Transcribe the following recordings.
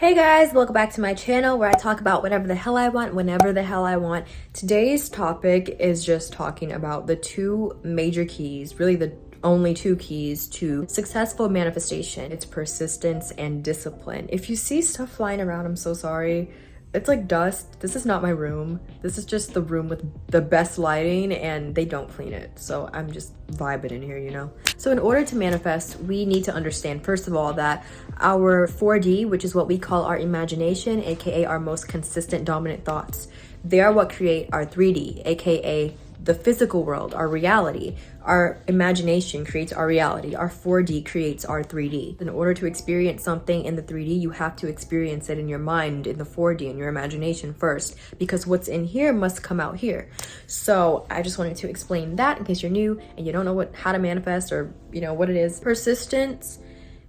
Hey guys, welcome back to my channel where I talk about whatever the hell I want, whenever the hell I want. Today's topic is just talking about the two major keys, really the only two keys to successful manifestation. It's persistence and discipline. If you see stuff flying around, I'm so sorry. It's like dust. This is not my room. This is just the room with the best lighting and they don't clean it. So I'm just vibing in here, you know? So in order to manifest, we need to understand, first of all, that our 4D, which is what we call our imagination, aka our most consistent dominant thoughts, they are what create our 3D, aka the physical world, our reality. Our imagination creates our reality. Our 4D creates our 3D. In order to experience something in the 3D, you have to experience it in your mind, in the 4D, in your imagination first, because what's in here must come out here. So I just wanted to explain that in case you're new and you don't know how to manifest or what it is. Persistence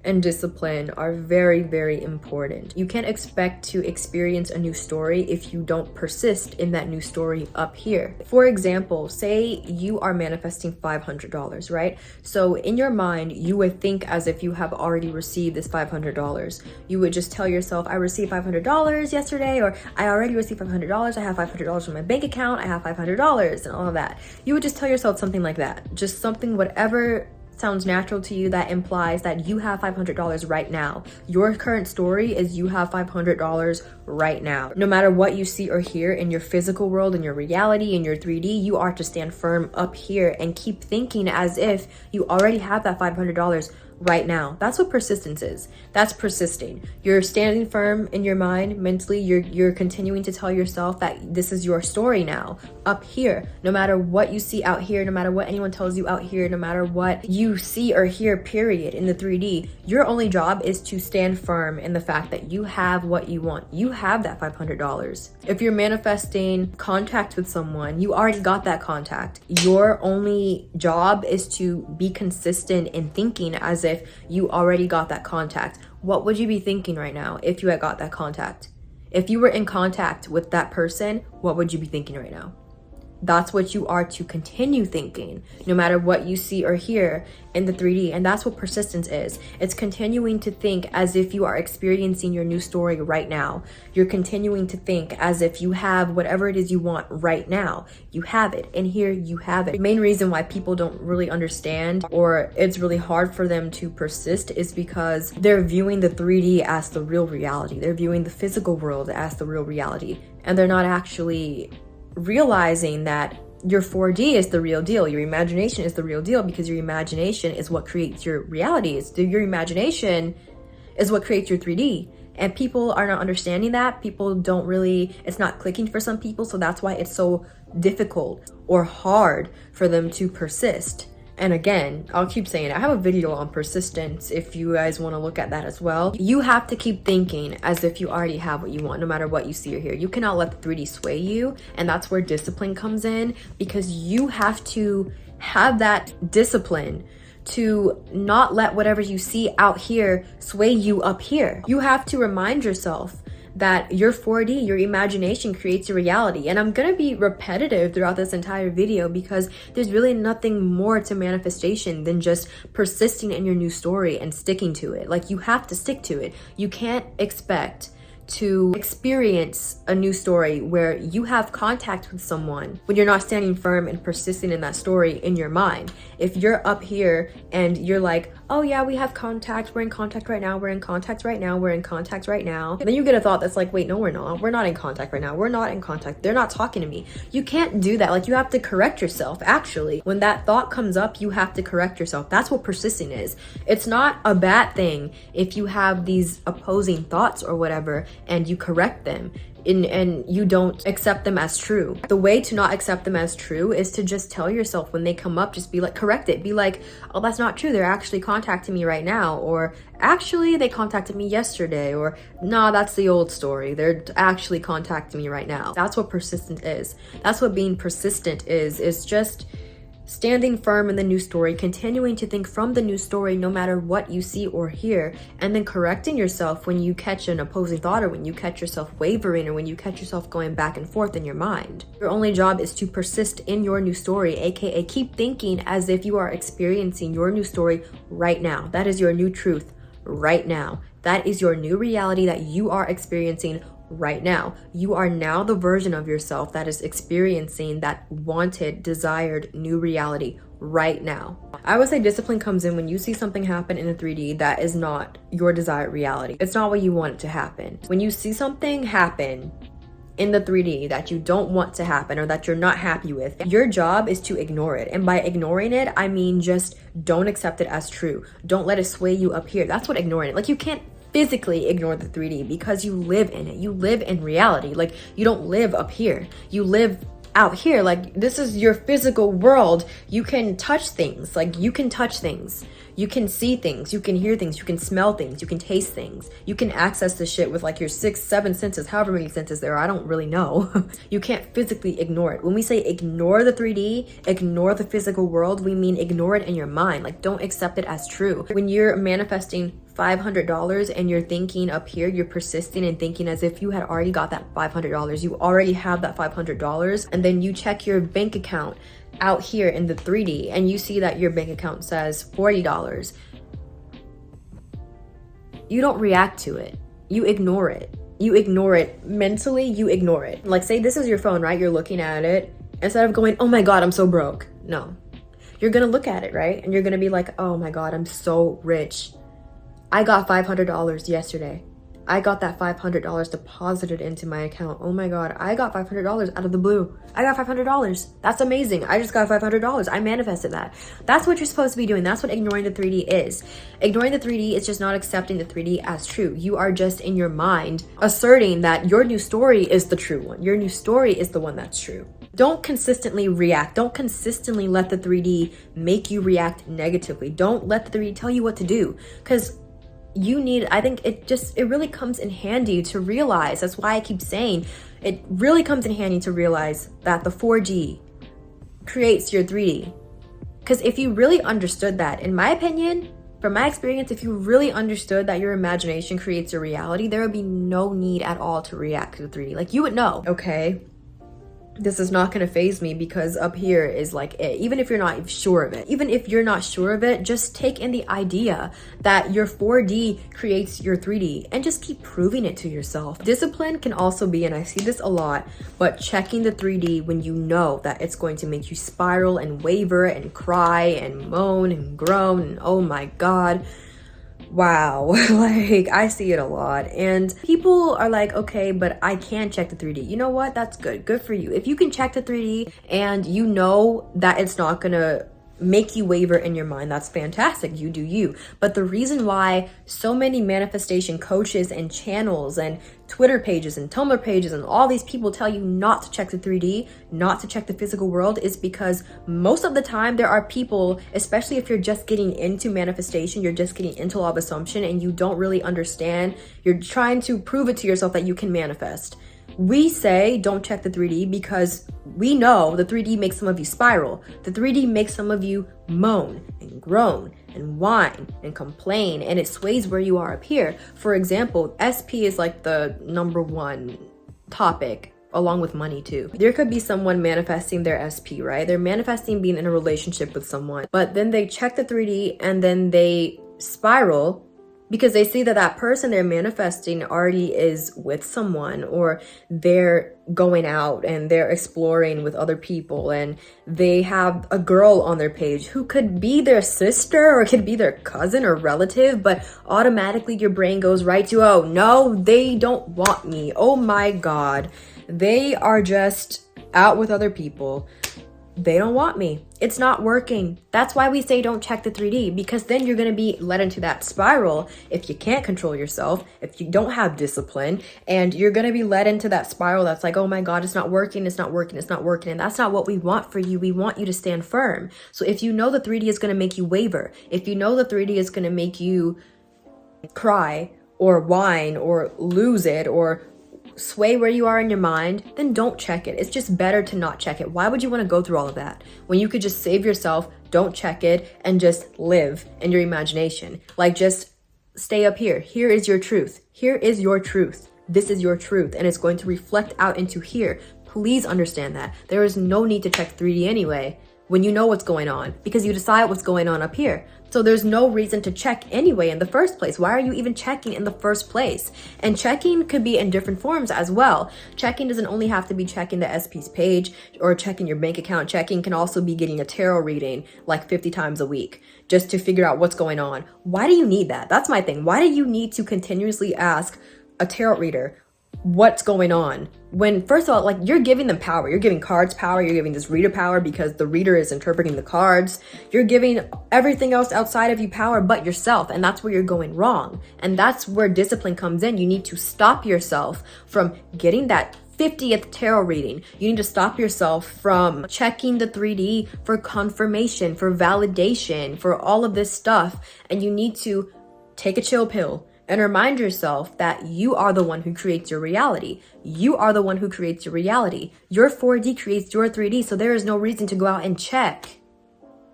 and discipline are very, very important. You can't expect to experience a new story if you don't persist in that new story up here. For example, say you are manifesting $500, right? So in your mind, you would think as if you have already received this $500. You would just tell yourself, I received $500 yesterday, or I already received $500. I have $500 in my bank account. I have $500 and all of that. You would just tell yourself something like that. Just something, whatever sounds natural to you, that implies that you have $500 right now. Your current story is you have $500 right now. No matter what you see or hear in your physical world, in your reality, in your 3D, you are to stand firm up here and keep thinking as if you already have that $500 right now. That's what persistence is. That's persisting. You're standing firm in your mind, mentally. You're continuing to tell yourself that this is your story now, up here. No matter what you see out here, no matter what anyone tells you out here, no matter what you see or hear, period, in the 3D, your only job is to stand firm in the fact that you have what you want. You have that $500. If you're manifesting contact with someone, you already got that contact. Your only job is to be consistent in thinking as if you already got that contact. What would you be thinking right now if you had got that contact? If you were in contact with that person, what would you be thinking right now? That's what you are to continue thinking, no matter what you see or hear in the 3D. And that's what persistence is. It's continuing to think as if you are experiencing your new story right now. You're continuing to think as if you have whatever it is you want right now. You have it. And here you have it. The main reason why people don't really understand, or it's really hard for them to persist, is because they're viewing the 3D as the real reality. They're viewing the physical world as the real reality. And they're not actually realizing that your 4D is the real deal. Your imagination is the real deal, because your imagination is what creates your reality. Your imagination is what creates your 3D. And people are not understanding that. People don't really, it's not clicking for some people. So that's why it's so difficult or hard for them to persist. And again, I'll keep saying it. I have a video on persistence if you guys want to look at that as well. You have to keep thinking as if you already have what you want, no matter what you see or hear. You cannot let the 3D sway you. And that's where discipline comes in, because you have to have that discipline to not let whatever you see out here sway you up here. You have to remind yourself that your 4D, your imagination, creates your reality. And I'm gonna be repetitive throughout this entire video because there's really nothing more to manifestation than just persisting in your new story and sticking to it. Like, you have to stick to it. You can't expect to experience a new story where you have contact with someone when you're not standing firm and persisting in that story in your mind. If you're up here and you're like, oh yeah, we have contact, we're in contact right now, we're in contact right now, we're in contact right now, and then you get a thought that's like, wait, no, we're not in contact right now, we're not in contact, they're not talking to me. You can't do that. Like, you have to correct yourself. Actually, when that thought comes up, you have to correct yourself. That's what persisting is. It's not a bad thing if you have these opposing thoughts or whatever and you correct them and you don't accept them as true. The way to not accept them as true is to just tell yourself when they come up, just be like, correct it. Be like, oh, that's not true. They're actually contacting me right now. Or actually they contacted me yesterday. Or nah, that's the old story. They're actually contacting me right now. That's what persistent is. That's what being persistent is. It's just standing firm in the new story, continuing to think from the new story no matter what you see or hear, and then correcting yourself when you catch an opposing thought, or when you catch yourself wavering, or when you catch yourself going back and forth in your mind. Your only job is to persist in your new story, aka keep thinking as if you are experiencing your new story right now. That is your new truth right now. That is your new reality that you are experiencing right now. You are now the version of yourself that is experiencing that wanted, desired new reality right now. I would say discipline comes in when you see something happen in a 3D that is not your desired reality. It's not what you want it to happen. When you see something happen in the 3D that you don't want to happen or that you're not happy with, your job is to ignore it. And by ignoring it, I mean just don't accept it as true. Don't let it sway you up here. That's what ignoring it. Like, you can't physically ignore the 3D because you live in it. You live in reality. Like, you don't live up here. You live out here. Like, this is your physical world. You can touch things. Like, you can touch things. You can see things, you can hear things, you can smell things, you can taste things. You can access the shit with like your 6, 7 senses, however many senses there are, I don't really know. You can't physically ignore it. When we say ignore the 3D, ignore the physical world, we mean ignore it in your mind. Like, don't accept it as true. When you're manifesting $500 and you're thinking up here, you're persisting and thinking as if you had already got that $500. You already have that $500, and then you check your bank account out here in the 3D and you see that your bank account says $40. You don't react to it. You ignore it. You ignore it mentally. You ignore it. Like, say this is your phone, right? You're looking at it. Instead of going, oh my God, I'm so broke. No, you're gonna look at it, right? And you're gonna be like, oh my God, I'm so rich. I got $500 yesterday. I got that $500 deposited into my account. Oh my God, I got $500 out of the blue. I got $500. That's amazing. I just got $500. I manifested that. That's what you're supposed to be doing. That's what ignoring the 3D is. Ignoring the 3D is just not accepting the 3D as true. You are just in your mind asserting that your new story is the true one. Your new story is the one that's true. Don't consistently react. Don't consistently let the 3D make you react negatively. Don't let the 3D tell you what to do, because you need, I think it really comes in handy to realize, that's why I keep saying it really comes in handy to realize that the 4D creates your 3D. Because if you really understood that, in my opinion, from my experience, if you really understood that your imagination creates your reality, there would be no need at all to react to the 3D. Like, you would know, okay, this is not going to phase me because up here is like it. Even if you're not sure of it, even if you're not sure of it, just take in the idea that your 4D creates your 3D and just keep proving it to yourself. Discipline can also be, and I see this a lot, but checking the 3D when you know that it's going to make you spiral and waver and cry and moan and groan and oh my God. Wow, like, I see it a lot. And people are like, okay, but I can check the 3D. You know what? That's good for you. If you can check the 3D and you know that it's not gonna make you waver in your mind, that's fantastic. You do you. But the reason why so many manifestation coaches and channels and Twitter pages and Tumblr pages and all these people tell you not to check the 3D, not to check the physical world, is because most of the time there are people, especially if you're just getting into manifestation, you're just getting into law of assumption and you don't really understand, you're trying to prove it to yourself that you can manifest. We say don't check the 3D because we know the 3D makes some of you spiral. The 3D makes some of you moan and groan and whine and complain, and it sways where you are up here. For example, SP is like the #1 topic, along with money too. There could be someone manifesting their SP, right? They're manifesting being in a relationship with someone, but then they check the 3D and then they spiral because they see that that person they're manifesting already is with someone, or they're going out and they're exploring with other people, and they have a girl on their page who could be their sister or could be their cousin or relative, but automatically your brain goes right to, oh no, they don't want me. Oh my God, they are just out with other people. They don't want me. It's not working. That's why we say don't check the 3D, because then you're going to be led into that spiral if you can't control yourself, if you don't have discipline, and you're going to be led into that spiral that's like, oh my God, it's not working, it's not working, it's not working. And that's not what we want for you. We want you to stand firm. So if you know the 3D is going to make you waver, if you know the 3D is going to make you cry or whine or lose it or sway where you are in your mind, then don't check it. It's just better to not check it. Why would you want to go through all of that when you could just save yourself, don't check it, and just live in your imagination? Like, just stay up here. Here is your truth. Here is your truth. This is your truth, and it's going to reflect out into here. Please understand that. There is no need to check 3D anyway. when you know what's going on, because you decide what's going on up here. So there's no reason to check anyway in the first place. Why are you even checking in the first place? And checking could be in different forms as well. Checking doesn't only have to be checking the SP's page or checking your bank account. Checking can also be getting a tarot reading like 50 times a week just to figure out what's going on. Why do you need that? That's my thing. Why do you need to continuously ask a tarot reader what's going on, when first of all, like, you're giving them power? You're giving cards power, you're giving this reader power because the reader is interpreting the cards. You're giving everything else outside of you power but yourself, and that's where you're going wrong. And that's where discipline comes in. You need to stop yourself from getting that 50th tarot reading. You need to stop yourself from checking the 3D for confirmation, for validation, for all of this stuff. And you need to take a chill pill and remind yourself that you are the one who creates your reality. You are the one who creates your reality. Your 4D creates your 3D, so there is no reason to go out and check.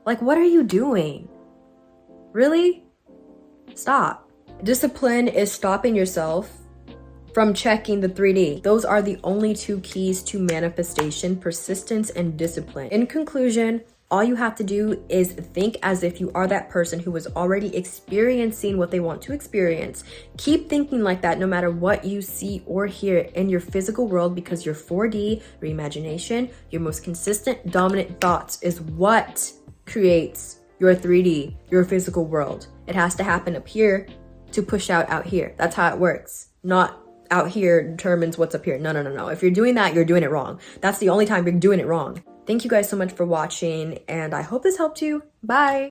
Like, what are you doing? Really? Stop. Discipline is stopping yourself from checking the 3D. Those are the only two keys to manifestation: persistence and discipline. In conclusion, all you have to do is think as if you are that person who is already experiencing what they want to experience. Keep thinking like that no matter what you see or hear in your physical world, because your 4D, your imagination, your most consistent, dominant thoughts is what creates your 3D, your physical world. It has to happen up here to push out here. That's how it works. Not out here determines what's up here. No. If you're doing that, you're doing it wrong. That's the only time you're doing it wrong. Thank you guys so much for watching, and I hope this helped you. Bye.